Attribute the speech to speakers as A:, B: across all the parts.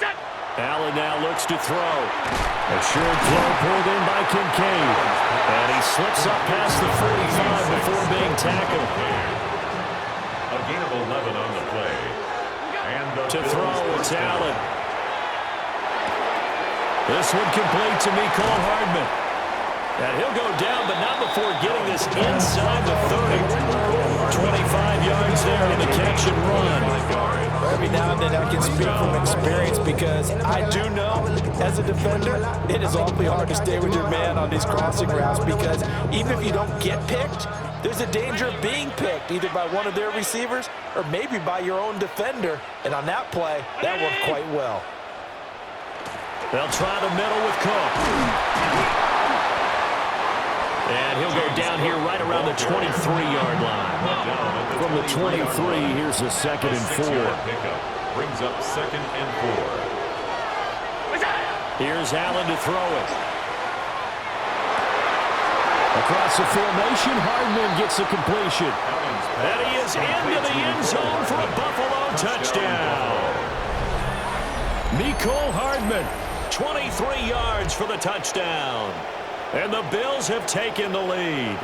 A: Allen now looks to throw. Assured throw pulled in by Kincaid. And he slips up past the 45 before being tackled.
B: A gain of 11 on the play. And
A: to throw, it's Allen. This one complete to Mecole Hardman. And he'll go down, but not before getting this inside the 30. 25 yards there on the catch and run.
C: Every now and then I can speak from experience because I do know, as a defender, it is awfully hard to stay with your man on these crossing routes because even if you don't get picked, there's a danger of being picked either by one of their receivers or maybe by your own defender. And on that play, that worked quite well.
A: They'll try the middle with Cook. And he'll go down here right around the 23-yard line. From the 23, here's the 2nd and 4.
B: Brings up 2nd and 4.
A: Here's Allen to throw it. Across the formation, Hardman gets the completion. And he is into the end zone for a Buffalo touchdown. Mecole Hardman, 23 yards for the touchdown. And the Bills have taken the lead.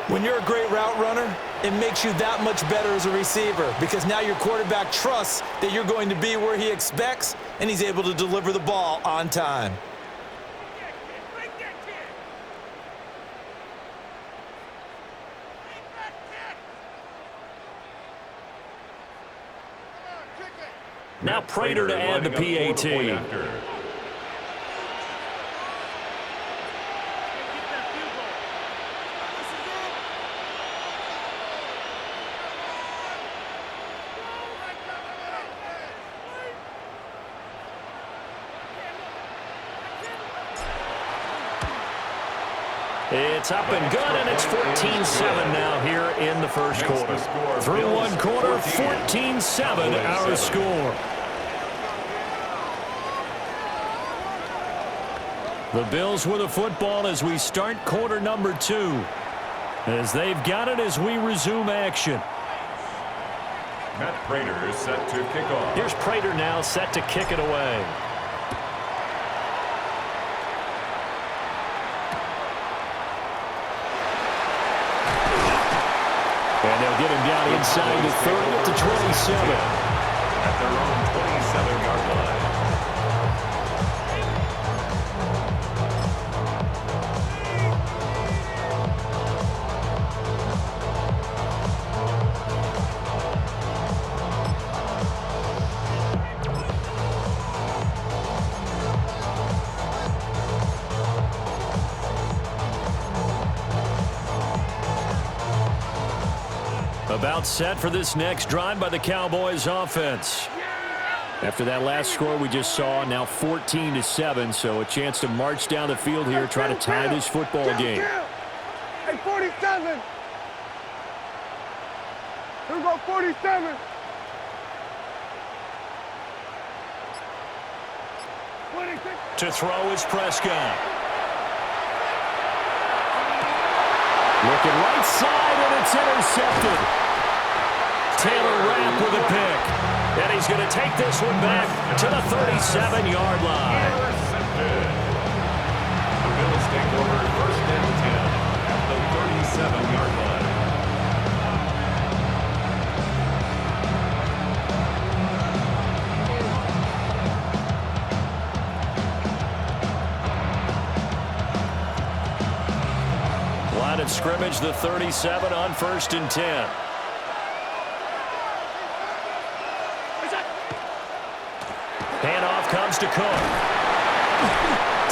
C: When you're a great route runner, it makes you that much better as a receiver because now your quarterback trusts that you're going to be where he expects, and he's able to deliver the ball on time.
A: Now Prater to add the PAT. It's up and good, and it's 14-7 now here in the first quarter. Through one quarter, 14-7 our score. The Bills with a football as we start quarter number 2. As they've got it as we resume action.
B: Matt Prater is set to kick off.
A: Here's Prater now set to kick it away. And they'll get him down inside the 30 at the 27.
B: At their own 27-yard line.
A: About set for this next drive by the Cowboys offense. After that last score we just saw, now 14-7, so a chance to march down the field here, try to tie this football game.
D: Hey, 47. Here we go, 47. 26.
A: To throw is Prescott. Looking right side, and it's intercepted. Taylor Rapp with a pick. And he's going to take this one back to the 37-yard line.
B: The Bills take over 1st and 10 at the 37-yard line.
A: Line of scrimmage, the 37 on 1st and 10. Handoff comes to Cook.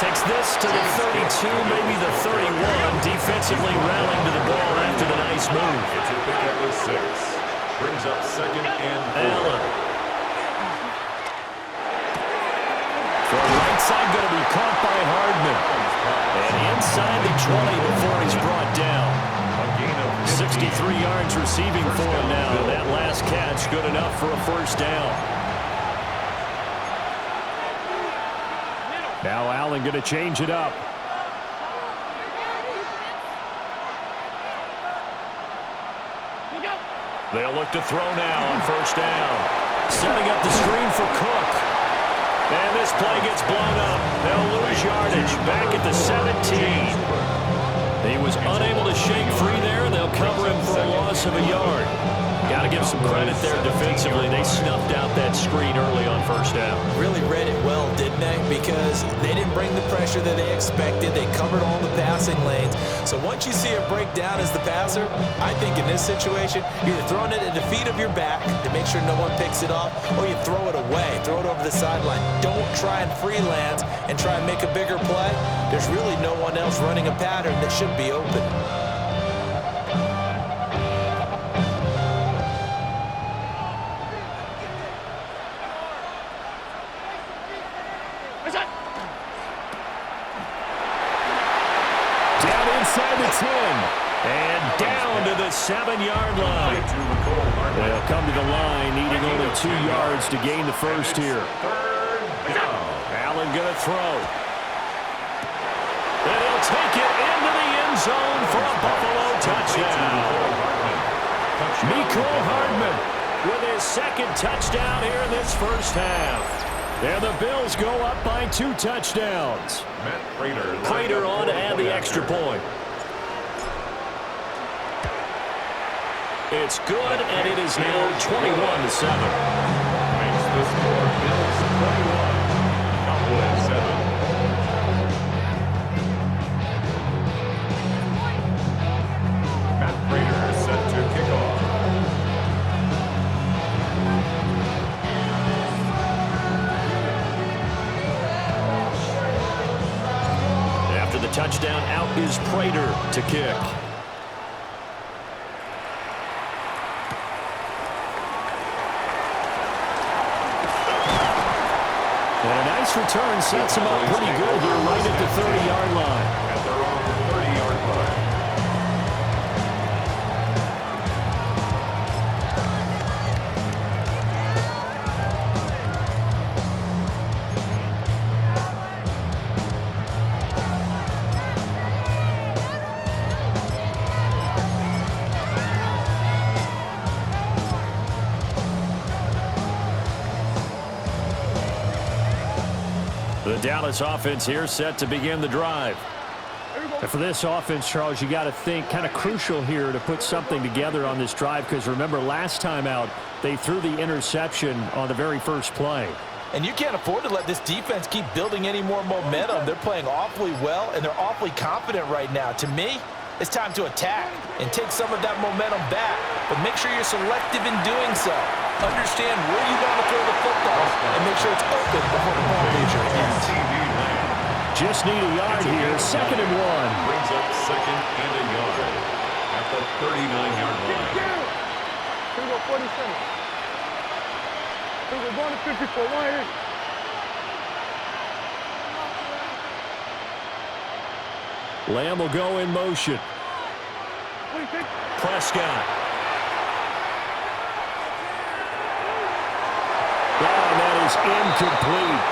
A: Takes this to the 32, maybe the 31. Defensively rallying to the ball after the nice move.
B: It's a pick at the 6. Brings up 2nd and 4.
A: Allen. From right side, going to be caught by Hardman. And inside the 20 before he's brought down.
B: A gain of
A: 63 yards receiving for him now. And that last catch good enough for a 1st down. Now Allen going to change it up. They'll look to throw now on 1st down. Setting up the screen for Cook. And this play gets blown up. They'll lose yardage back at the 17. He was unable to shake free there, and they'll cover him for a loss of a yard. Got to give some credit there defensively. They snuffed out that screen early on first down.
C: Really read it well, didn't they? Because they didn't bring the pressure that they expected. They covered all the passing lanes. So once you see a breakdown as the passer, I think in this situation, you're either throwing it at the feet of your back to make sure no one picks it off, or you throw it away, throw it over the sideline. Don't try and freelance and try and make a bigger play. There's really no one else running a pattern that should be open.
A: Inside the 10 and down to the 7-yard line. They'll come to the line needing only 2 yards to gain the first here. Allen going to throw. And he'll take it into the end zone for a Buffalo touchdown. Mecole Hardman with his second touchdown here in this first half. And the Bills go up by 2 touchdowns. Prater on to add the extra point. It's good, and it is now 21-7.
B: Makes the score Bills 21, Cowboys 7. Matt Prater is set to kick off.
A: After the touchdown, out is Prater to kick. And a nice return sets him up pretty good here right at the 30-yard line.
B: At their own 30-yard line.
A: The Dallas offense here set to begin the drive. And for this offense, Charles, you got to think kind of crucial here to put something together on this drive, because remember last time out they threw the interception on the very first play.
C: And you can't afford to let this defense keep building any more momentum. They're playing awfully well, and they're awfully confident right now. To me, it's time to attack and take some of that momentum back. But make sure you're selective in doing so. Understand where you want to throw the football and make sure it's open before the ball leaves your hands.
A: Just need a yard here. 2nd and 1.
B: Brings up 2nd and a yard at the 39-yard line.
D: Here we go, 47. Here we go, going to 54. Line in.
A: Lamb will go in motion. Prescott. And that is incomplete.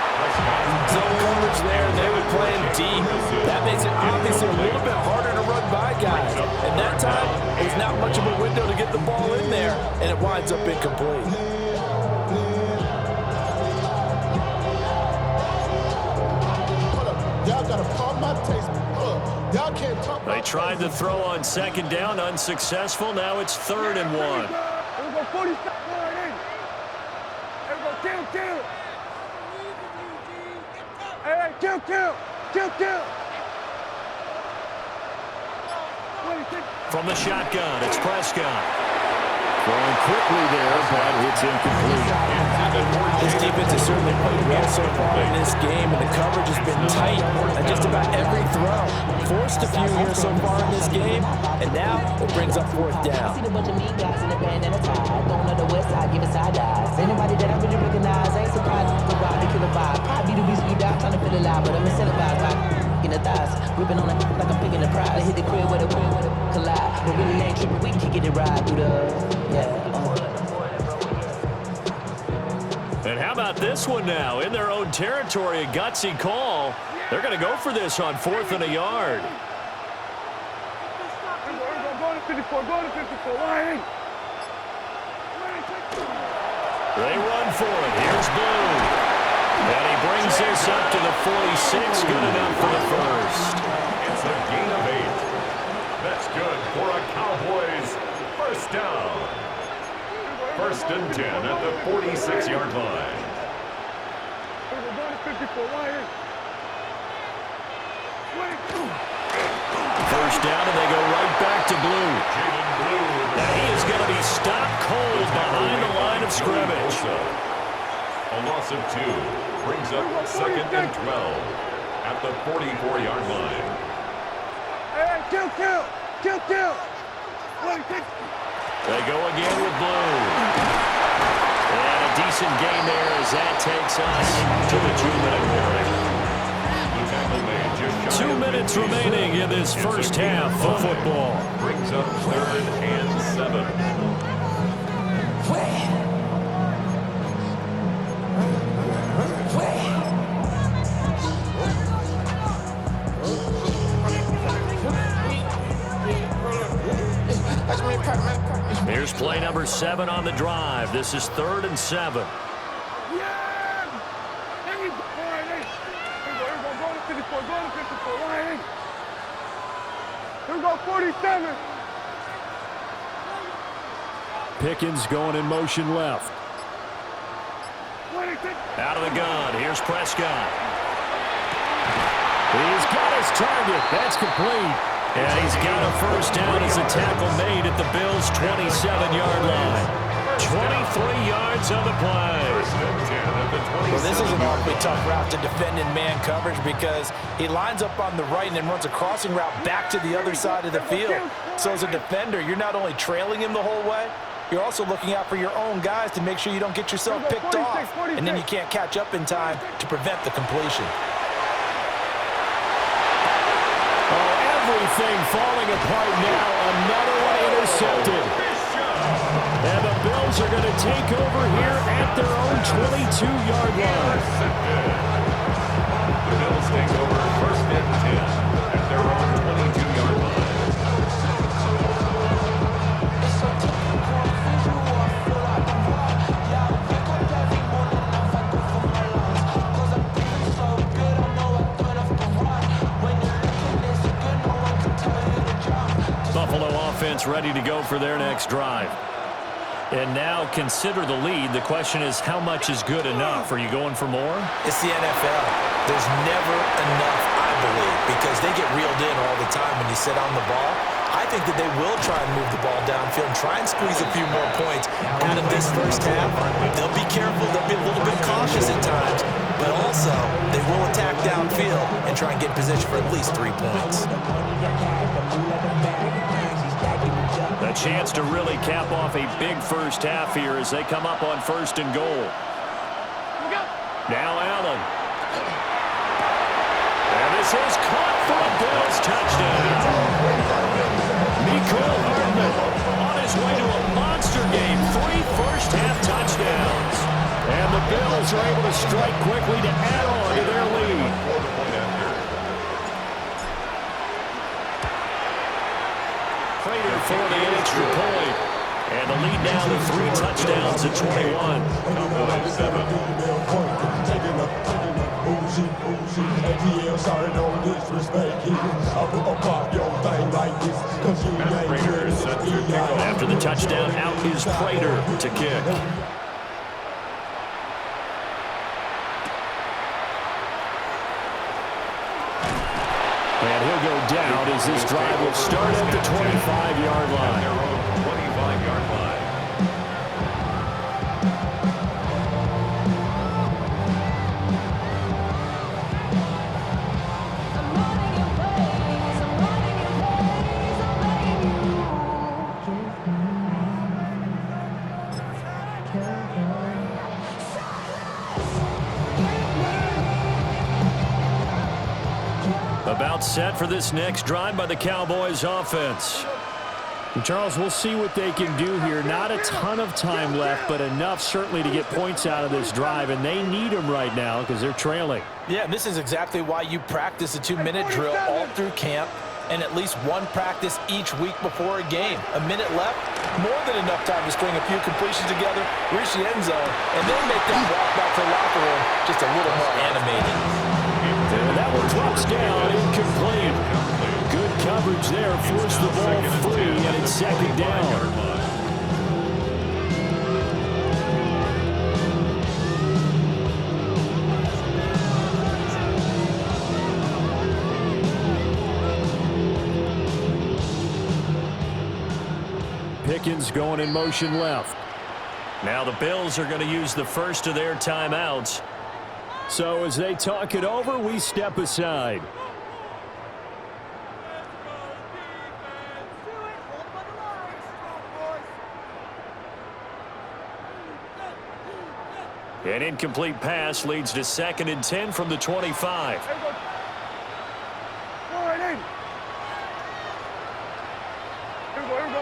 C: Zone coverage there. They were playing deep. That makes it obviously a little bit harder to run by guys. And that time, there's not much of a window to get the ball in there, and it winds up incomplete.
E: Y'all gotta pump my taste. Y'all can't talk.
A: They tried to throw on 2nd down, unsuccessful. Now it's 3rd and 1.
D: Here we go, 47. Line in. Here we go, kill. Hey, kill. 26.
A: From the shotgun, it's Prescott. Throwing quickly there, but it's incomplete.
C: This defense has certainly played well so far in this game, and the coverage has been tight on just about every throw. Forced a few here so far in this game, and now it brings up 4th down.
F: Seen a bunch of mean guys in the band and a tie. Going to the west side, giving side eyes. Anybody that I really recognize, ain't surprised to ride the killer vibe. Probably the reason you die, trying to feel alive, but I'm incentivized by in the thighs, gripping on it like I'm picking the pride. I hit the crib with a collide, but really ain't tripping. We can get it right through the
A: And how about this one now? In their own territory, a gutsy call. They're going to go for this on 4th and a yard.
D: Here we go, going to 54. Line in.
A: They run for it. Here's Boone. And he brings this up to the 46. Good enough for the first.
B: It's a gain of 8. That's good for a Cowboys first down. First and 10 at the 46-yard line.
A: First down, and they go right back to Blue. Now he is going to be stopped cold behind the line of scrimmage.
B: A loss of 2 brings up second and 12 at the 44-yard line.
D: Hey, kill.
A: They go again with Blue. And a decent gain there as that takes us to the 2-minute warning. 2 minutes remaining in this first half of football.
B: Brings up third and 7.
A: Here's play number 7 on the drive. This is 3rd and 7.
D: Here we go, 47.
A: Pickens going in motion left. Out of the gun. Here's Prescott. He's got his target. That's complete. And he's got a first down as a tackle made at the Bills' 27-yard line. 23 yards on the play.
C: Well, this is an awfully tough route to defend in man coverage because he lines up on the right and then runs a crossing route back to the other side of the field. So as a defender, you're not only trailing him the whole way, you're also looking out for your own guys to make sure you don't get yourself picked off. And then you can't catch up in time to prevent the completion.
A: Everything falling apart now. Another one intercepted. And the Bills are going to take over here at their own 22-yard line.
B: The Bills take over first and 10 at their own 22-yard line.
A: Buffalo offense ready to go for their next drive. And now consider the lead. The question is, how much is good enough? Are you going for more?
C: It's the NFL. There's never enough, I believe, because they get reeled in all the time when you sit on the ball. I think that they will try and move the ball downfield and try and squeeze a few more points out of this first half. They'll be careful. They'll be a little bit cautious at times, but also they will attack downfield and try and get position for at least 3 points.
A: A chance to really cap off a big first half here as they come up on 1st and goal. Now Allen. And this is caught for a Bills touchdown. Mecole Hardman on his way to a monster game. 3 first-half touchdowns. And the Bills are able to strike quickly to add on to their lead. Prater for the extra point. And the lead now to 3 touchdowns at 21. After the touchdown, out is Prater to kick. And he'll go down as this drive will start at the 25-yard line.
B: 25-yard line.
A: About set for this next drive by the Cowboys offense. And Charles, we'll see what they can do here. Not a ton of time left, but enough certainly to get points out of this drive, and they need them right now because they're trailing.
C: Yeah, and this is exactly why you practice a 2-minute drill all through camp and at least one practice each week before a game. A minute left, more than enough time to string a few completions together, reach the end zone, and then make that walk back to the locker room just a little more animated.
A: And that one drops down, incomplete. Good coverage there, forced the ball free, and it's second down. Pickens going in motion left. Now the Bills are going to use the first of their timeouts. So as they talk it over, we step aside. An incomplete pass leads to 2nd and 10 from the 25.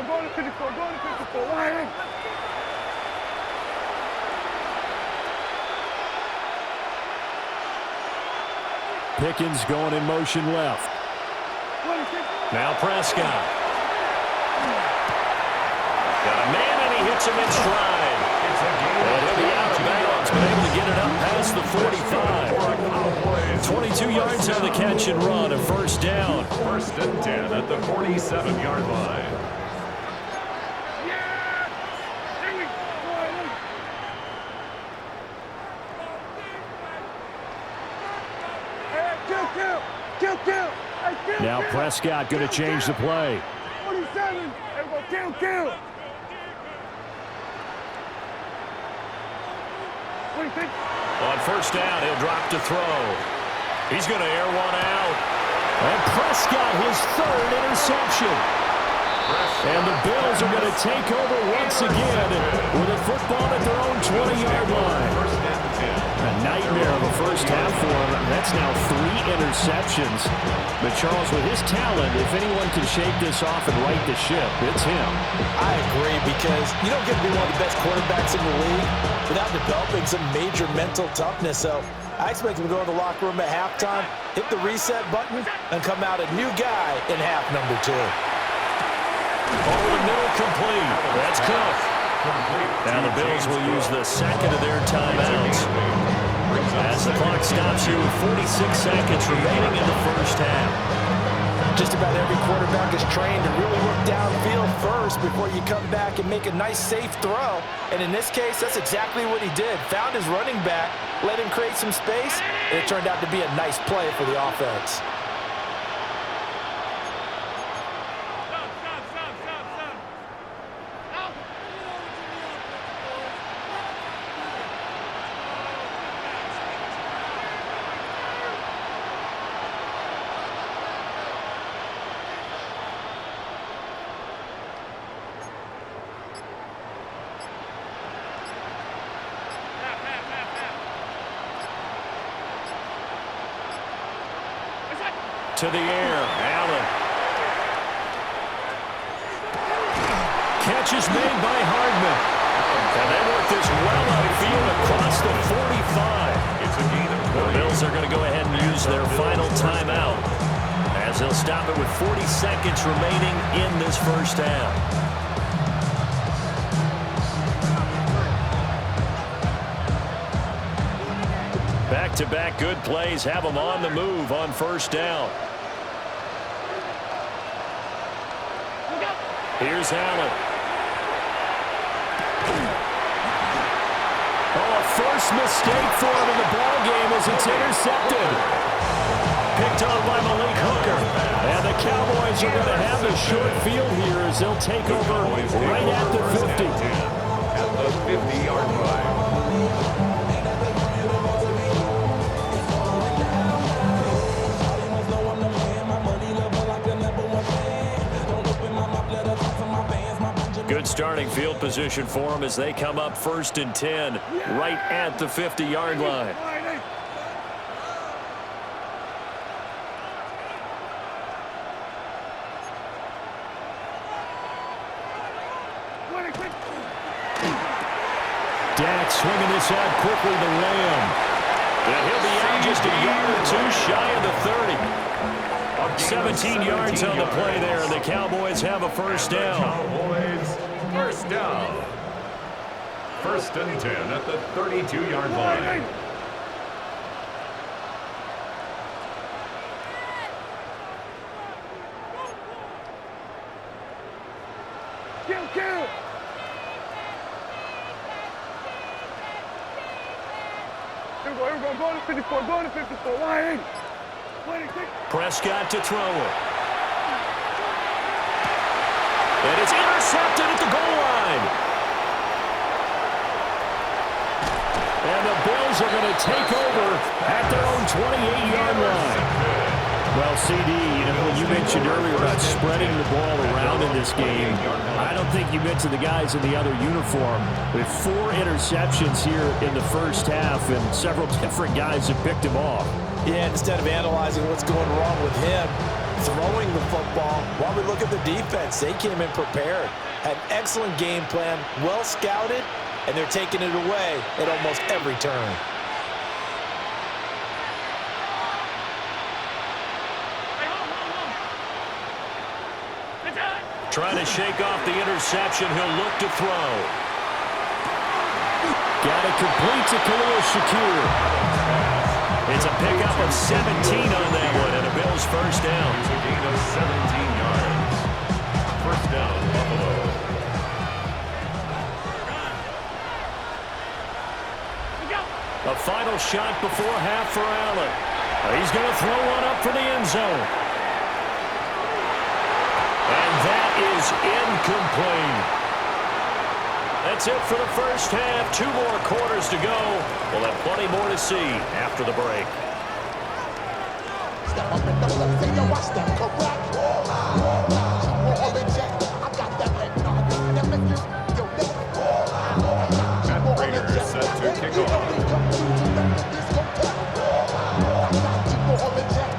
D: Go to 54, go to 54, line in.
A: Pickens going in motion left. Now Prescott. Got a man and he hits him in stride. And he'll be out of bounds, but able to get it up past the 45. 22 yards on the catch and run, a first down.
B: 1st and 10 at the 47-yard line.
A: Now Prescott going to change the play.
D: 47, kill.
A: On first down, he'll drop to throw. He's going to air one out. And Prescott, his 3rd interception. And the Bills are going to take over once again with a football at their own 20-yard line. A nightmare of a first half for him. That's now 3 interceptions. But Charles, with his talent, if anyone can shake this off and right the ship, it's him.
C: I agree, because you don't get to be one of the best quarterbacks in the league without developing some major mental toughness. So I expect him to go in the locker room at halftime, hit the reset button, and come out a new guy in half number 2.
A: Over the middle, complete. That's Cook. Now the Bills will use the 2nd of their timeouts as the clock stops here with 46 seconds remaining in the first half.
C: Just about every quarterback is trained to really work downfield first before you come back and make a nice, safe throw. And in this case, that's exactly what he did. Found his running back, let him create some space, and it turned out to be a nice play for the offense.
A: To the air, Allen. Catch is made by Hardman. And they work this well outfield across the 45.
B: It's a gain of 20.
A: The Bills are going to go ahead and use their final timeout as they'll stop it with 40 seconds remaining in this first half. Back-to-back good plays have them on the move on first down. Here's Allen. Oh, a first mistake for him in the ballgame as it's intercepted. Picked on by Malik Hooker. And the Cowboys are going to have a short field here as they'll take over right at the 50.
B: At the 50-yard line.
A: Good starting field position for them as they come up 1st and 10 right at the 50-yard line. Dak swinging this out quickly to Lamb. And he'll be out just a yard or 2 shy of the 30.
B: A
A: 17 yards on the play there, and the Cowboys have a first down.
B: Cowboys, first down. First and 10 at the 32-yard line.
D: Kill. Here we go. Go to 54. Go to 54. Wide.
A: Prescott to throw it. And it's intercepted at the goal line. And the Bills are going to take over at their own 28-yard line. Well, CD, when you mentioned earlier about spreading the ball around in this game, I don't think you mentioned the guys in the other uniform. With 4 interceptions here in the first half, and several different guys have picked him off.
C: Yeah, instead of analyzing what's going wrong with him, throwing the football, while we look at the defense, they came in prepared. Had an excellent game plan, well scouted, and they're taking it away at almost every turn.
A: Trying to shake off the interception. He'll look to throw. Got it complete to Kalief. It's a pickup of 17 on that one, and a Bills first down.
B: It's a gain of 17 yards. First down, Buffalo.
A: A final shot before half for Allen. He's going to throw one up for the end zone. And that is incomplete. That's it for the first half. 2 more quarters to go. We'll have plenty more to see after the break.
B: Matt Prater set to kick off.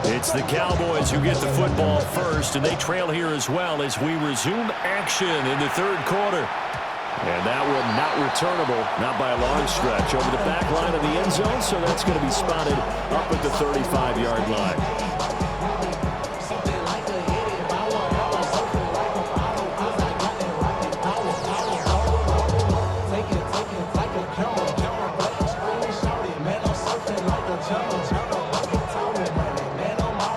A: It's the Cowboys who get the football first, and they trail here as well as we resume action in the third quarter. And that one not returnable, not by a long stretch, over the back line of the end zone, so that's going to be spotted up at the 35-yard line.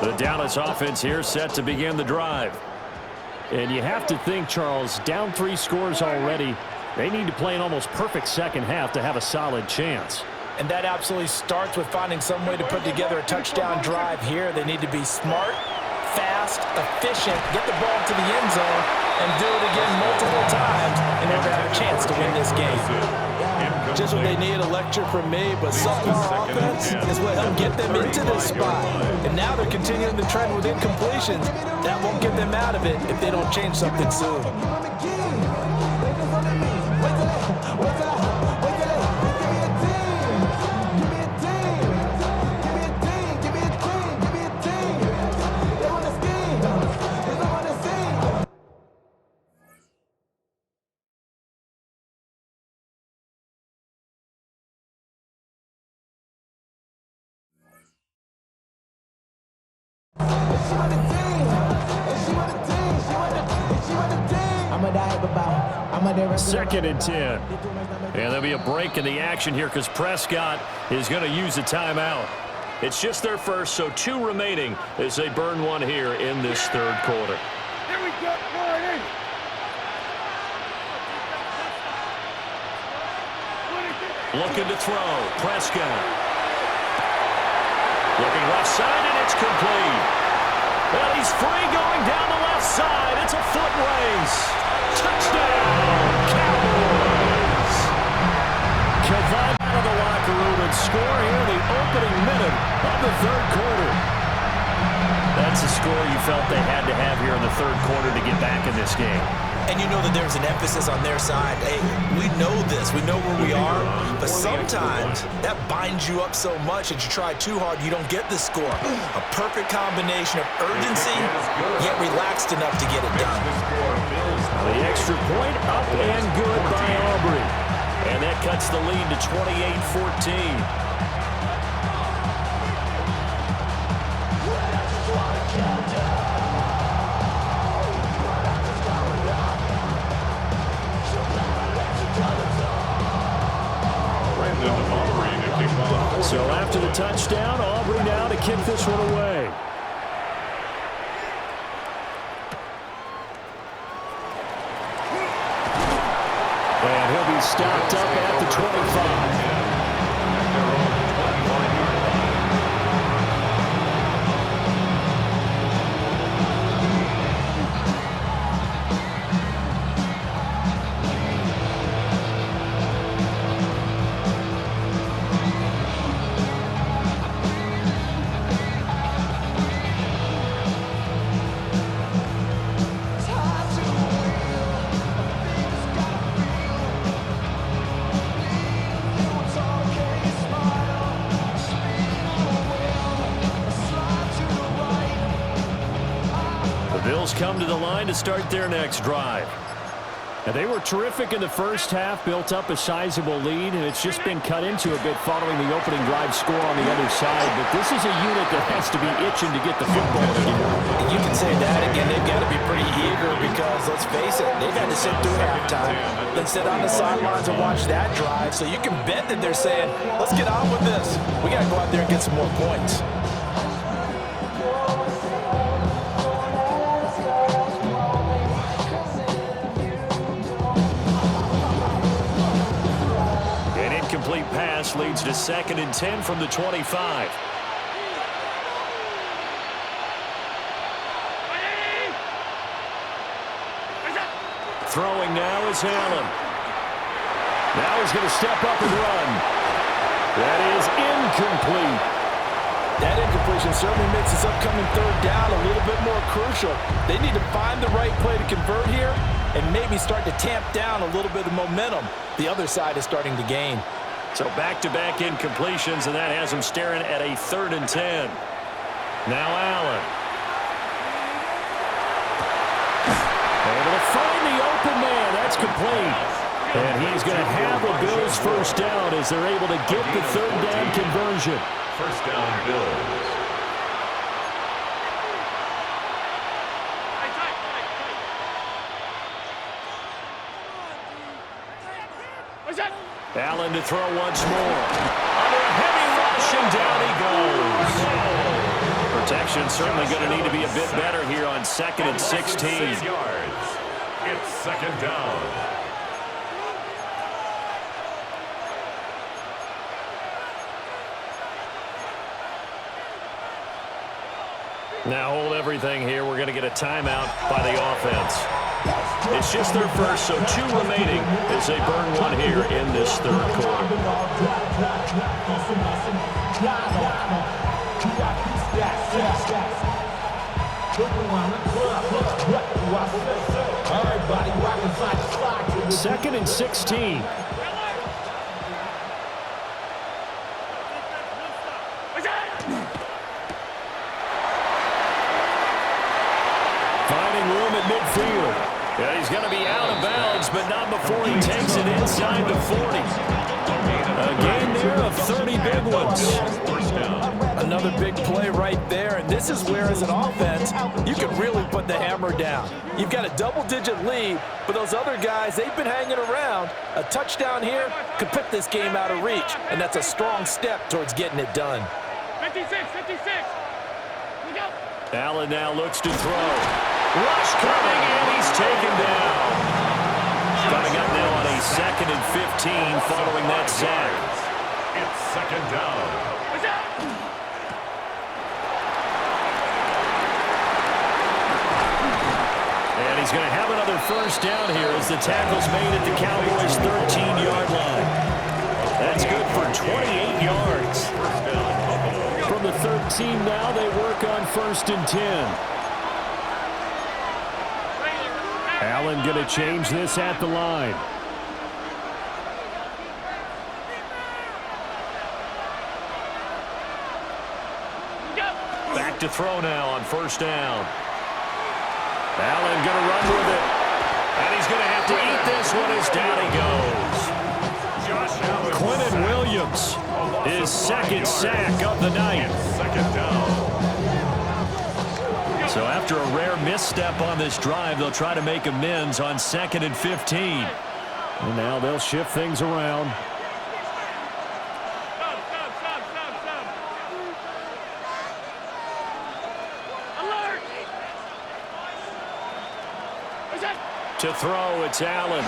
A: The Dallas offense here set to begin the drive. And you have to think, Charles, down 3 scores already. They need to play an almost perfect second half to have a solid chance.
C: And that absolutely starts with finding some way to put together a touchdown drive here. They need to be smart, fast, efficient, get the ball to the end zone, and do it again multiple times in order to have a chance to win this game. Just what they need, a lecture from me, but subpar offense is what helped get them into this spot. And now they're continuing the trend with incompletions. That won't get them out of it if they don't change something soon.
A: Second and 10. And there'll be a break in the action here because Prescott is going to use a timeout. It's just their first, so 2 remaining as they burn one here in this third quarter.
D: Here we go.
A: Looking to throw. Prescott. Looking left side, and it's complete. Well, he's free going down the left side. It's a foot race. Touchdown, Cowboys. Kalief out of the locker room and score here in the opening minute of the third quarter. That's a score you felt they had to have here in the third quarter to get back in this game.
C: And you know that there's an emphasis on their side. Hey, we know this. We know where we are. But sometimes that binds you up so much that you try too hard, you don't get the score. A perfect combination of urgency, yet relaxed enough to get it done.
A: The extra point up and good by Aubrey. And that cuts the lead to 28-14. So after the touchdown, Aubrey now to kick this one away. And he'll be stopped up at the 25. Come to the line to start their next drive. Now, they were terrific in the first half, built up a sizable lead, and it's just been cut into a bit following the opening drive score on the other side. But this is a unit that has to be itching to get the football together.
C: You can say that again. They've got to be pretty eager because, let's face it, they've had to sit through halftime, then sit on the sidelines and watch that drive. So you can bet that they're saying, let's get on with this. We got to go out there and get some more points.
A: Complete pass leads to 2nd and 10 from the 25. Throwing now is Allen. Now he's going to step up and run. That is incomplete.
C: That incompletion certainly makes this upcoming 3rd down a little bit more crucial. They need to find the right play to convert here and maybe start to tamp down a little bit of momentum. The other side is starting to gain.
A: So back-to-back incompletions, and that has him staring at a 3rd and 10. Now Allen. Able to find the open man. That's complete. And he's going to have a Bills first down as they're able to get the 3rd down conversion.
B: First down, Bills.
A: Allen to throw once more. Under a heavy rush, and down he goes. Protection certainly going to need to be a bit better here on 2nd and 16.
B: 6 yards. It's 2nd down.
A: Now hold everything here. We're going to get a timeout by the offense. It's just their first, so 2 remaining as they burn one here in this 3rd quarter. Second and 16. Finding room at midfield. Yeah, he's going to be out of bounds, but not before he takes it inside the 40. A gain there of 30 big ones.
C: Another big play right there, and this is where, as an offense, you can really put the hammer down. You've got a double-digit lead, but those other guys, they've been hanging around. A touchdown here could put this game out of reach, and that's a strong step towards getting it done.
D: 56.
A: Allen now looks to throw. Rush coming, and he's taken down. Coming up now on a 2nd and 15 following that sack.
B: It's 2nd down.
A: And he's going to have another first down here as the tackle's made at the Cowboys' 13-yard line. That's good for 28 yards. From the 13 now, they work on 1st and 10. Allen going to change this at the line. Back to throw now on 1st down. Allen going to run with it. And he's going to have to eat this one as down he goes. Quentin Williams, his 2nd sack of the night.
B: 2nd down.
A: So after a rare misstep on this drive, they'll try to make amends on 2nd and 15. And now they'll shift things around. To throw, it's Allen.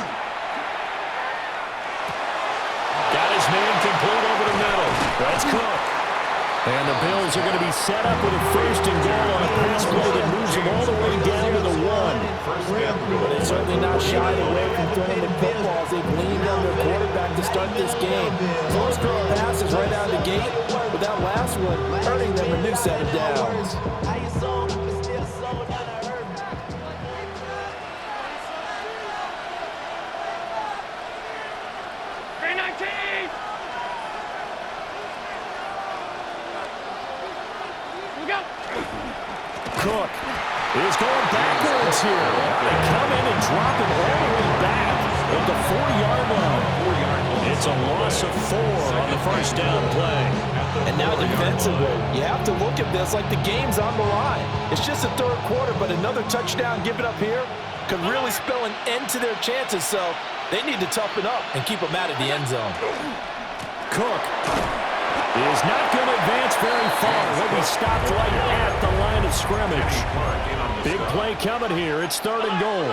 A: Got his man complete over the middle. That's Cook. And the Bills are going to be set up with a first and goal on a pass play that moves them all the way down to the 1.
C: But they're certainly not shied away from throwing the footballs. They've leaned on their quarterback to start this game. 4 straight passes right out of the gate, with that last one earning them a new set of downs.
A: Cook is going backwards here. They come in and drop him all the way back at the 4-yard line. It's a loss of 4 on the first down play.
C: And now defensively, you have to look at this like the game's on the line. It's just the third quarter, but another touchdown given up here could really spell an end to their chances, so they need to toughen up and keep them out of the end zone.
A: Cook is not going to advance very far. He'll be stopped right at the line of scrimmage. Big play coming here. It's 3rd and goal.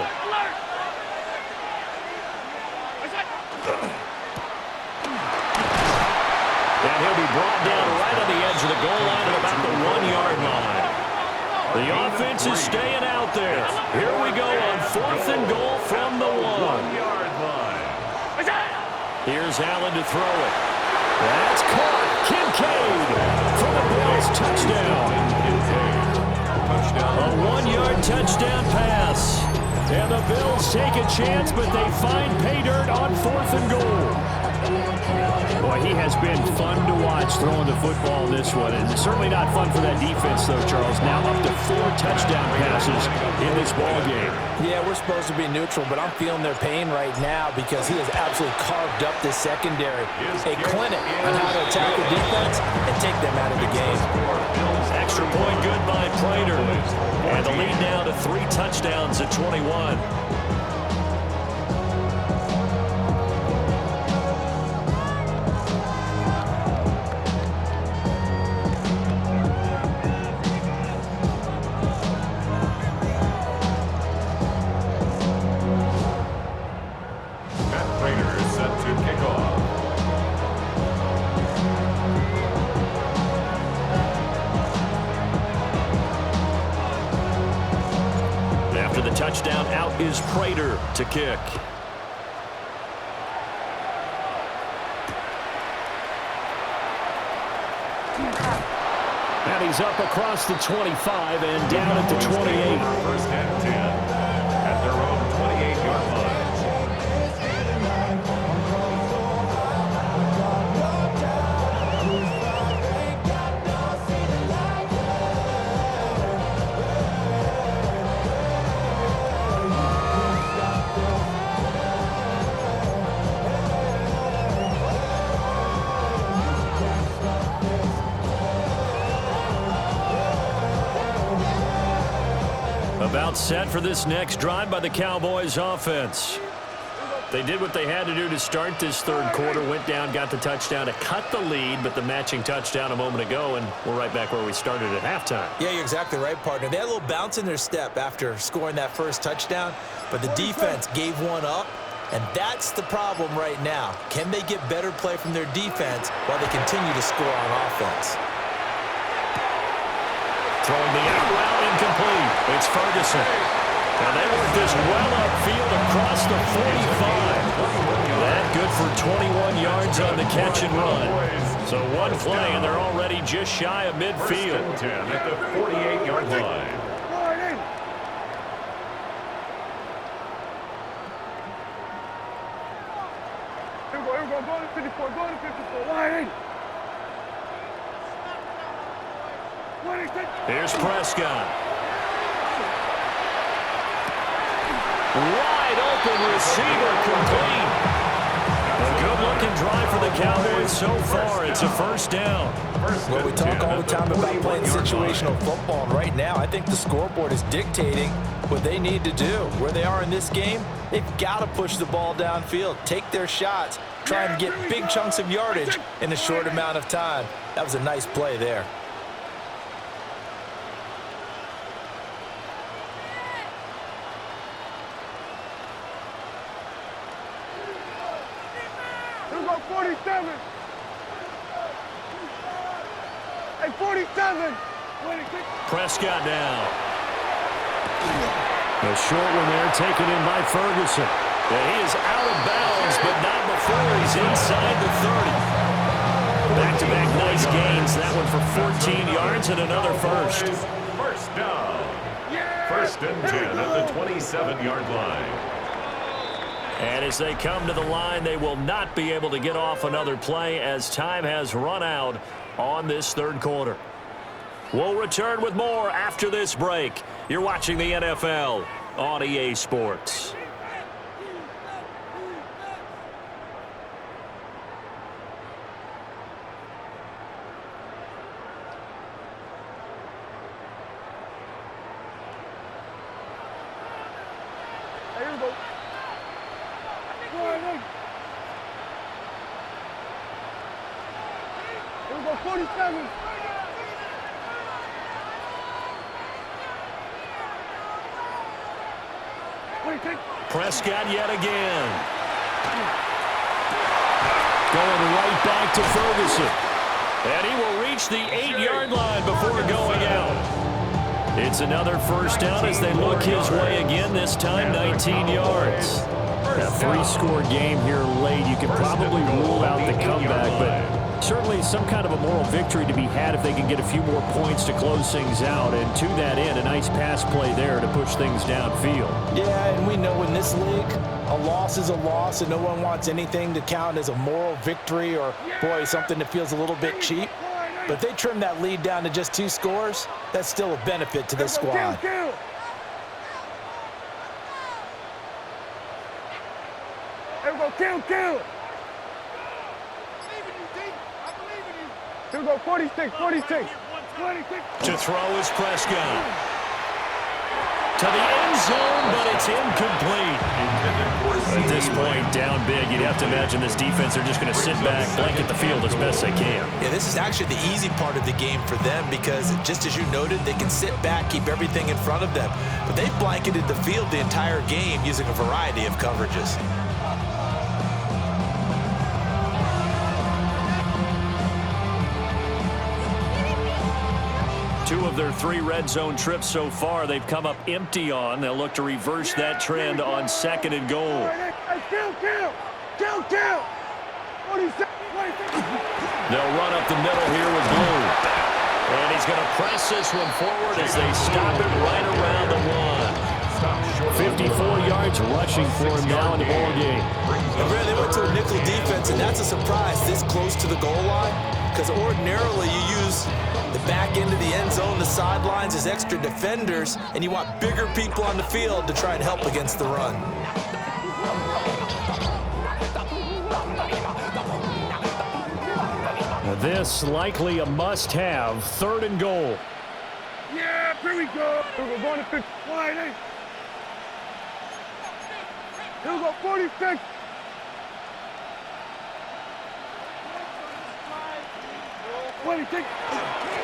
A: And he'll be brought down right on the edge of the goal line at about the 1-yard line. The offense is staying out there. Here we go on 4th and goal from the 1-yard line. Here's Allen to throw it. That's caught. Kincaid for the Bills touchdown. A 1-yard touchdown pass. And the Bills take a chance, but they find pay dirt on 4th and goal. Boy, he has been fun to watch throwing the football in this one. And certainly not fun for that defense, though, Charles. Now up to 4 touchdown passes in this ball game.
C: Yeah, we're supposed to be neutral, but I'm feeling their pain right now because he has absolutely carved up this secondary. A clinic on how to attack the defense and take them out of the game.
A: Extra point good by Prater. And the lead now to 3 touchdowns at 21. Touchdown, out is Prater to kick. And he's up across the 25 and down at the 28.
B: First and 10 at their own 28-yard line.
A: About set for this next drive by the Cowboys offense. They did what they had to do to start this third quarter. Went down, got the touchdown to cut the lead, but the matching touchdown a moment ago, and we're right back where we started at halftime.
C: Yeah, you're exactly right, partner. They had a little bounce in their step after scoring that first touchdown, but the defense gave one up, and that's the problem right now. Can they get better play from their defense while they continue to score on offense?
A: Throwing the out route incomplete. It's Ferguson. And they work this well upfield across the 45. That good for 21 yards on the catch and run. So one play, and they're already just shy of midfield.
B: First and 10 at the 48-yard line.
D: Here we go, go to 54, go to 54, wide in.
A: Here's Prescott. Wide open receiver complete. A good-looking drive for the Cowboys so far. It's a first down.
C: Well, we talk all the time about playing situational football, and right now I think the scoreboard is dictating what they need to do. Where they are in this game, they've got to push the ball downfield, take their shots, try and get big chunks of yardage in a short amount of time. That was a nice play there.
D: 47. Hey, 47.
A: Prescott now. A short one there taken in by Ferguson. And he is out of bounds, but not before he's inside the 30. Back-to-back nice gains. That one for 14 yards and another first.
B: First down. First and 10 at the 27-yard line.
A: And as they come to the line, they will not be able to get off another play as time has run out on this third quarter. We'll return with more after this break. You're watching the NFL on EA Sports.
D: Here we go. Here we go, 47.
A: Prescott yet again. Going right back to Ferguson. And he will reach the 8-yard line before going out. It's another first down as they look his way again, this time 19 yards. A 3-score game here late. You can probably rule out the comeback, but certainly some kind of a moral victory to be had if they can get a few more points to close things out. And to that end, a nice pass play there to push things downfield.
C: Yeah, and we know in this league, a loss is a loss, and no one wants anything to count as a moral victory or, boy, something that feels a little bit cheap. But if they trim that lead down to just 2 scores, that's still a benefit to this squad.
D: Kill. Here we go, 46. 26.
A: To throw is Prescott. To the end zone, but it's incomplete. At this point, down big, you'd have to imagine this defense are just going to sit back, blanket the field as best they can.
C: Yeah, this is actually the easy part of the game for them because, just as you noted, they can sit back, keep everything in front of them. But they've blanketed the field the entire game using a variety of coverages.
A: Two of their 3 red zone trips so far, they've come up empty on. They'll look to reverse that trend on 2nd and goal.
D: Kill. 46.
A: They'll run up the middle here with Blue. And he's going to press this one forward as they stop it right around the 1. 54 yards rushing for him now in the ball game.
C: They went to a nickel defense, and that's a surprise this close to the goal line because ordinarily you use the back end of the end zone, the sidelines as extra defenders, and you want bigger people on the field to try and help against the run.
A: This likely a must-have, 3rd and goal.
D: Yeah, here we go. We're going to 50. Wide 8. Here we go, 46.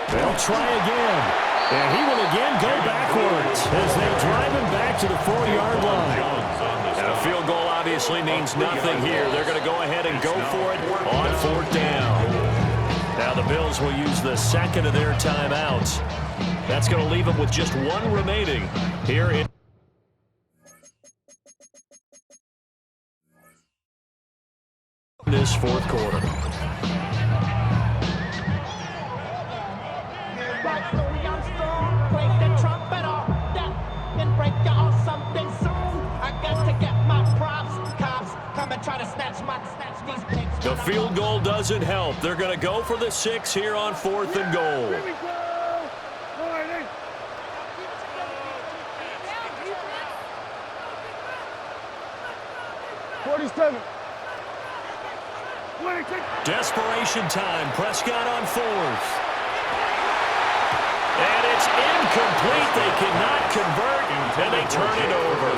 A: They'll try again. And he will again go backwards as they drive him back to the 4-yard line. And a field goal obviously means nothing here. They're going to go ahead and go for it on 4th down. Now the Bills will use the 2nd of their timeouts. That's going to leave them with just 1 remaining here in this 4th quarter. The field goal doesn't help. They're going to go for the 6 here on 4th and goal.
D: Here we go. 47.
A: Desperation time. Prescott on 4th. And it's incomplete. They cannot convert, and they turn it over.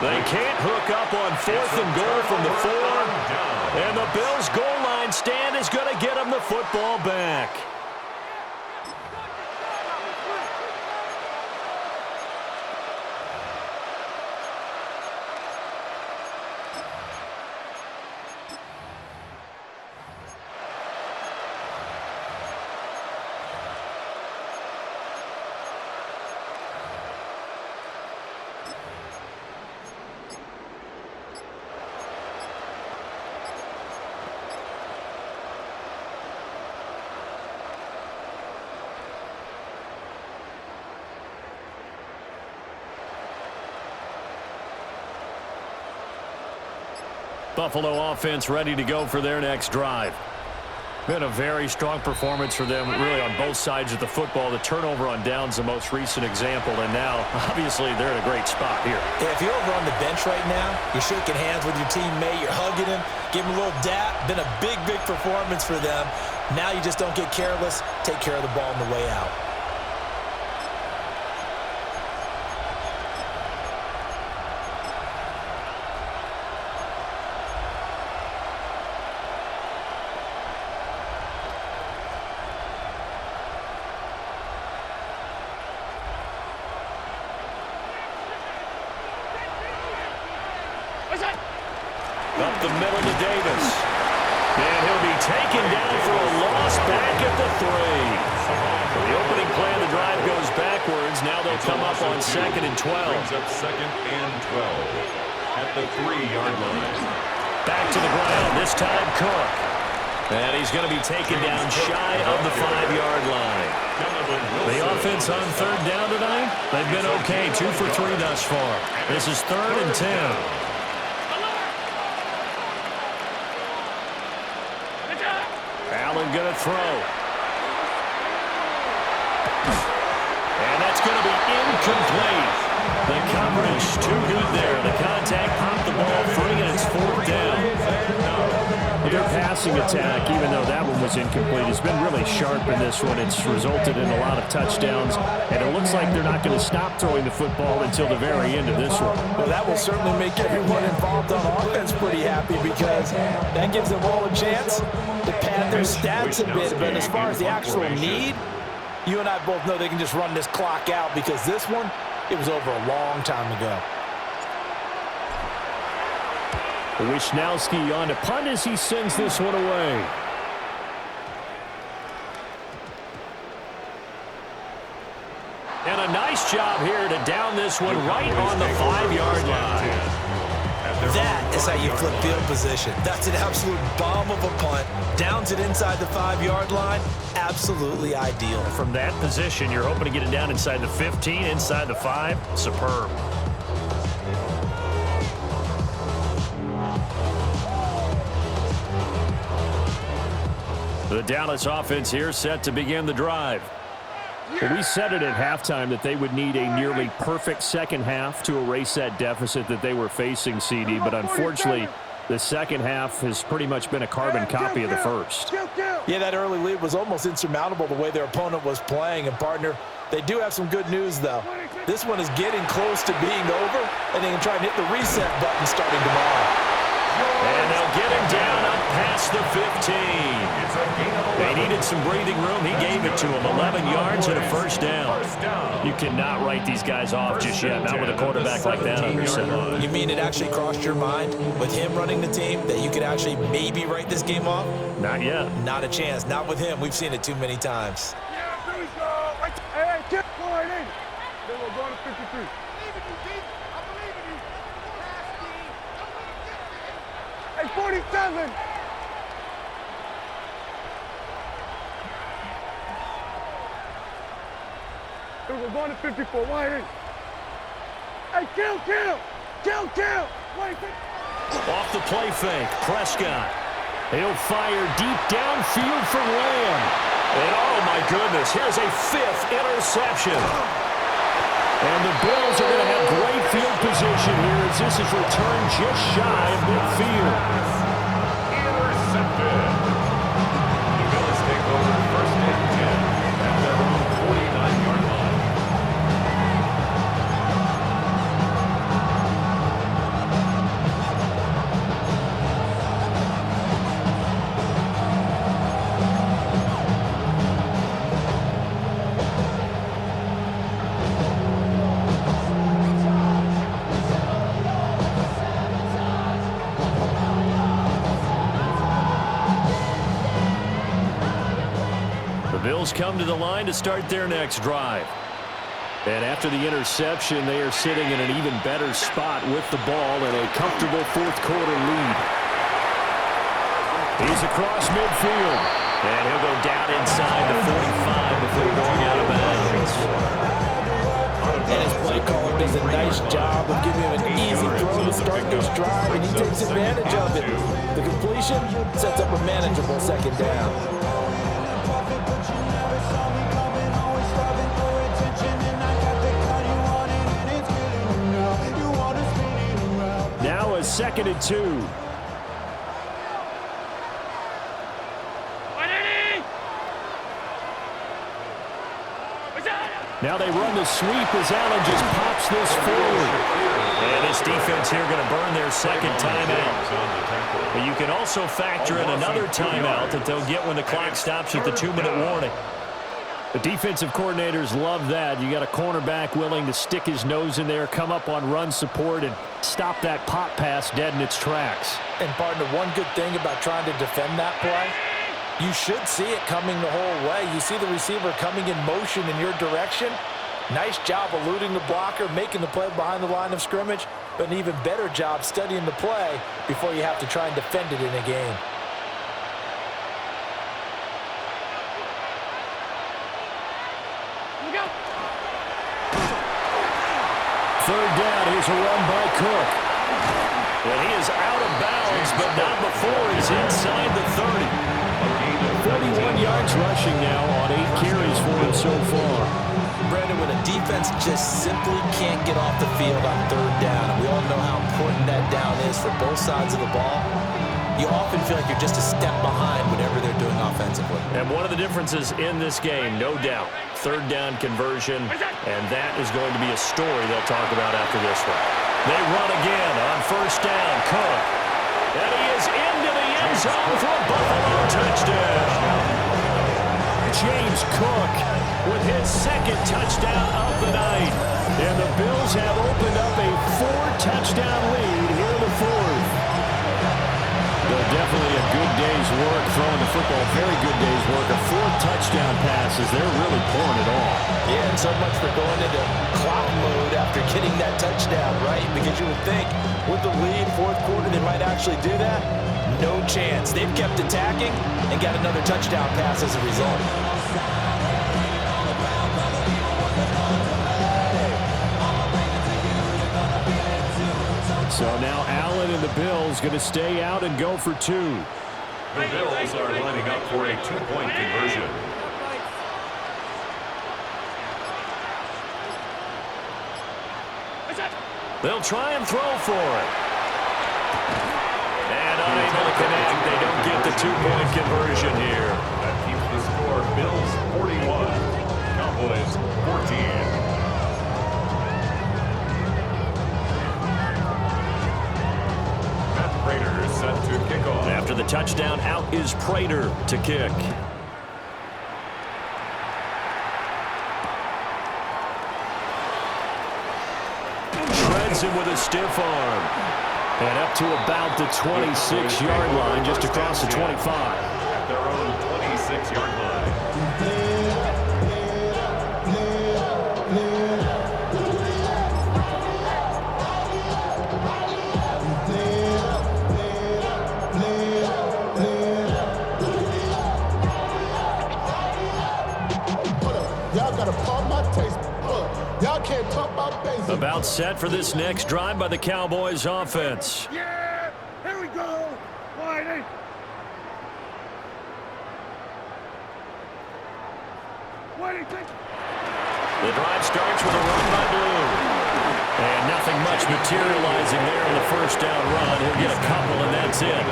A: They can't hook up on 4th and goal from the 4. And the Bills' goal line stand is going to get them the football back. Buffalo offense ready to go for their next drive. Been a very strong performance for them, really, on both sides of the football. The turnover on downs, the most recent example, and now, obviously, they're in a great spot here.
C: Yeah, if you're over on the bench right now, you're shaking hands with your teammate, you're hugging him, give him a little dap. Been a big, big performance for them. Now you just don't get careless. Take care of the ball on the way out.
A: Up the middle to Davis. And he'll be taken down for a loss back at the 3. The opening play of the drive goes backwards. Now they'll come up on 2nd and 12.
B: Brings up 2nd and 12 at the 3-yard line.
A: Back to the ground, this time Cook. And he's going to be taken down shy of the 5-yard line. The offense on 3rd down tonight, they've been okay, 2 for 3 thus far. This is 3rd and 10. Allen going to throw. And that's going to be incomplete. The coverage too good there. The contact popped the ball free, and it's 4th down. But their passing attack, even though that one was incomplete, has been really sharp in this one. It's resulted in a lot of touchdowns, and it looks like they're not going to stop throwing the football until the very end of this one.
C: Well, that will certainly make everyone involved on offense pretty happy because that gives them all a chance to pad their stats a bit. But as far as the actual need, you and I both know they can just run this clock out because this one, it was over a long time ago.
A: Wisnowski on to punt as he sends this one away. And a nice job here to down this one right on the 5-yard line.
C: That is how you flip field position. That's an absolute bomb of a punt. Downs it inside the 5-yard line. Absolutely ideal.
A: From that position, you're hoping to get it down inside the 15, inside the 5. Superb. The Dallas offense here set to begin the drive. We said it at halftime that they would need a nearly perfect second half to erase that deficit that they were facing, CD, but unfortunately, the second half has pretty much been a carbon copy of the first.
C: Yeah, that early lead was almost insurmountable the way their opponent was playing. And, partner, they do have some good news, though. This one is getting close to being over, and they can try and hit the reset button starting tomorrow.
A: And they'll get him down up past the 15. They needed some breathing room. He gave it to him. 11 yards and a first down. You cannot write these guys off just yet, not with a quarterback like that under center.
C: You mean it actually crossed your mind with him running the team that you could actually maybe write this game off?
A: Not yet.
C: Not a chance. Not with him. We've seen it too many times.
D: Yeah, there we go. Hey, get going in. Then we're going to 53. Hey, 47. We're going to 54. Wide in. Hey, kill. Wait.
A: Off the play fake, Prescott. He'll fire deep downfield for Lamb. And oh my goodness, here's a 5th interception. And the Bills are going to have great field position here as this is returned just shy of midfield.
B: Intercepted. The Bills take over 1st and 10 at their own 49-yard line.
A: Bills come to the line to start their next drive. And after the interception, they are sitting in an even better spot with the ball in a comfortable 4th quarter lead. He's across midfield. And he'll go down inside the 45 before going out of bounds.
C: And his play caller Labbin does a nice job of giving him an easy throw to start this drive, and he takes advantage of it. The completion sets up a manageable second down.
A: Now a 2nd and 2. Now they run the sweep as Allen just pops this forward. And this defense here going to burn their second timeout. But you can also factor in another timeout that they'll get when the clock stops at the 2-minute warning. The defensive coordinators love that. You got a cornerback willing to stick his nose in there, come up on run support, and stop that pop pass dead in its tracks.
C: And partner, one good thing about trying to defend that play, you should see it coming the whole way. You see the receiver coming in motion in your direction. Nice job eluding the blocker, making the play behind the line of scrimmage, but an even better job studying the play before you have to try and defend it in a game.
A: Third down, here's a run by Cook. And he is out of bounds, but not before he's inside the 30. 41 yards rushing now on 8 carries for him so far.
C: Brandon, when a defense just simply can't get off the field on third down, and we all know how important that down is for both sides of the ball, you often feel like you're just a step behind whatever they're doing offensively.
A: And one of the differences in this game, no doubt, third down conversion, and that is going to be a story they'll talk about after this one. They run again on first down. Cook. And he is into the end zone for a Buffalo touchdown. James Cook with his second touchdown of the night. And the Bills have opened up a 4-touchdown lead here in the fourth. Definitely a good day's work throwing the football. Very good day's work. A 4th touchdown passes. They're really pouring it on.
C: Yeah, and so much for going into clock mode after getting that touchdown, right? Because you would think with the lead, fourth quarter, they might actually do that. No chance. They've kept attacking and got another touchdown pass as a result.
A: So now Allen and the Bills going to stay out and go for 2.
B: The Bills are lining up for a 2-point conversion.
A: They'll try and throw for it. And unable to connect. They don't get the 2-point conversion here.
B: That keeps the score Bills 41, Cowboys 14. Prater set to kick off.
A: After the touchdown, out is Prater to kick. Shreds him with a stiff arm. And up to about the 26-yard line, just across the 25.
B: At their own 26-yard line.
A: About set for this next drive by the Cowboys offense.
D: Yeah! Here we go! Wide.
A: The drive starts with a run by Blue. And nothing much materializing there on the first down run. He'll get a couple, and that's it.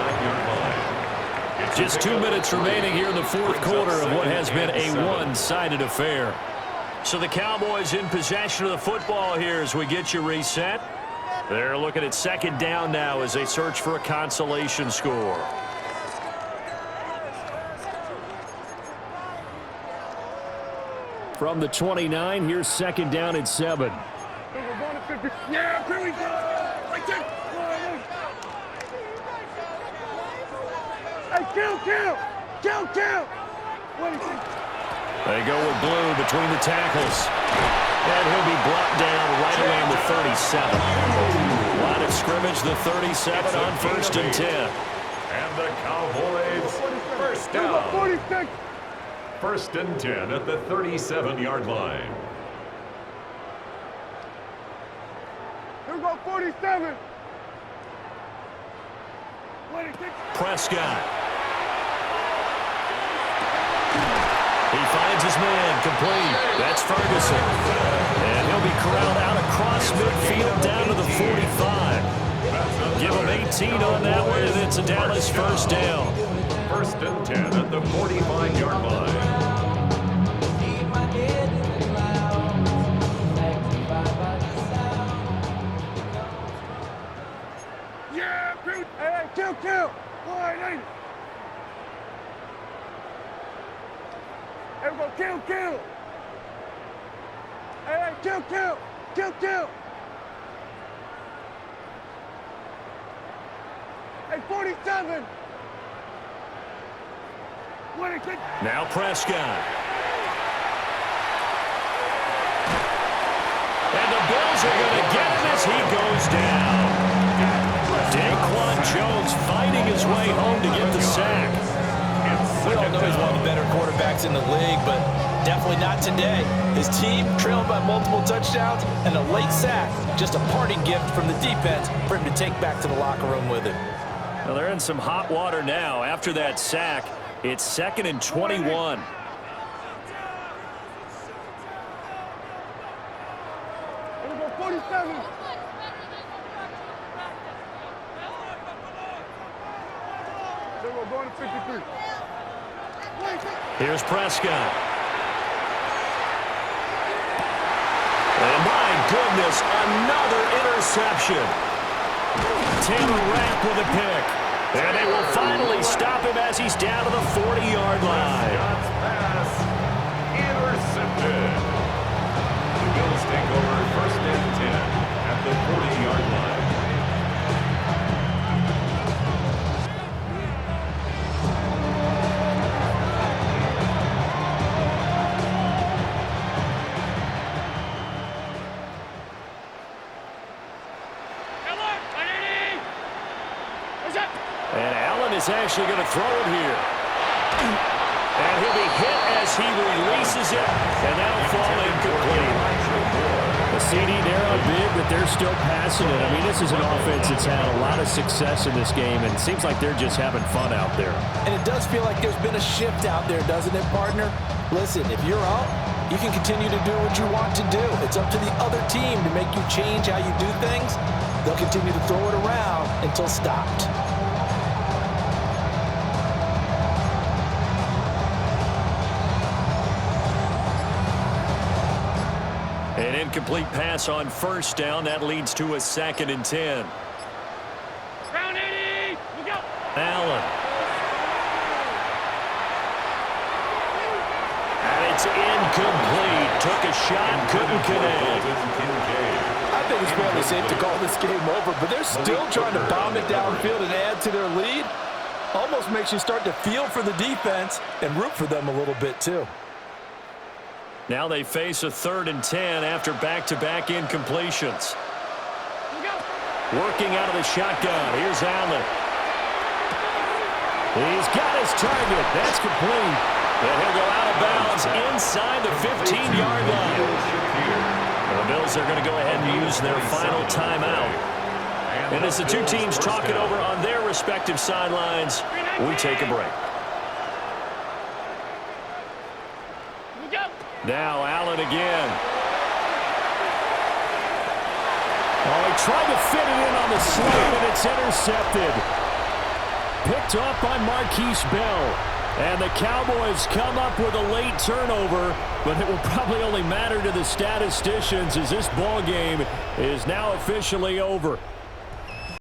A: Just 2 minutes remaining here in the fourth quarter of what has been a one-sided affair. So the Cowboys in possession of the football here as we get you reset. They're looking at second down now as they search for a consolation score. From the 29, here's second down at 7.
D: Yeah, here we go! Right there! Hey, kill!
A: They go with Blue between the tackles. And he'll be brought down right around the 37. Line of scrimmage, the 37 on first and 10.
B: And the Cowboys first down.
D: 46.
B: First and 10 at the 37-yard line.
D: go 47.
A: Prescott. He finds his man, complete. That's Ferguson. And he'll be corralled out across midfield down to the 45. Give him 18 on that one, and it's a Dallas first down.
B: First and 10 at the 45-yard line.
D: Yeah, dude. Hey, kill. 180. Hey, we go kill. Hey, kill. Hey, 47.
A: Now Prescott. And the Bills are going to get him as he goes down. Daquan Jones fighting his way home to get the sack.
C: We all know he's one of the better quarterbacks in the league, but definitely not today. His team trailed by multiple touchdowns, and a late sack, just a parting gift from the defense for him to take back to the locker room with him.
A: Well, they're in some hot water now. After that sack, it's 2nd and 21.
D: Here we go 47. Here we go going to 53.
A: Here's Prescott. And my goodness, another interception. Taylor Rapp with a pick. And they will finally stop him as he's down to the 40-yard line.
B: Prescott's pass intercepted. The Bills take over first and 10 at the 40-yard line.
A: And Allen is actually going to throw it here. And he'll be hit as he releases it, and that'll fall incomplete. The CD, they're up big, but they're still passing it. I mean, this is an offense that's had a lot of success in this game, and it seems like they're just having fun out there.
C: And it does feel like there's been a shift out there, doesn't it, partner? Listen, if you're up, you can continue to do what you want to do. It's up to the other team to make you change how you do things. They'll continue to throw it around until stopped.
A: An incomplete pass on first down. That leads to a 2nd and 10.
D: Round 80. We go.
A: Allen. And it's incomplete. Took a shot, couldn't connect.
C: I think it's fairly safe to call this game over, but they're still trying to bomb it downfield and add to their lead. Almost makes you start to feel for the defense and root for them a little bit too.
A: Now they face a 3rd and 10 after back-to-back incompletions. Working out of the shotgun. Here's Allen. He's got his target. That's complete. And he'll go out of bounds inside the 15-yard line. The Bills are going to go ahead and use their final timeout. And as the two teams talk it over on their respective sidelines, we take a break. Now Allen again. Oh, he tried to fit it in on the slant, and it's intercepted. Picked off by Marquise Bell. And the Cowboys come up with a late turnover, but it will probably only matter to the statisticians as this ball game is now officially over.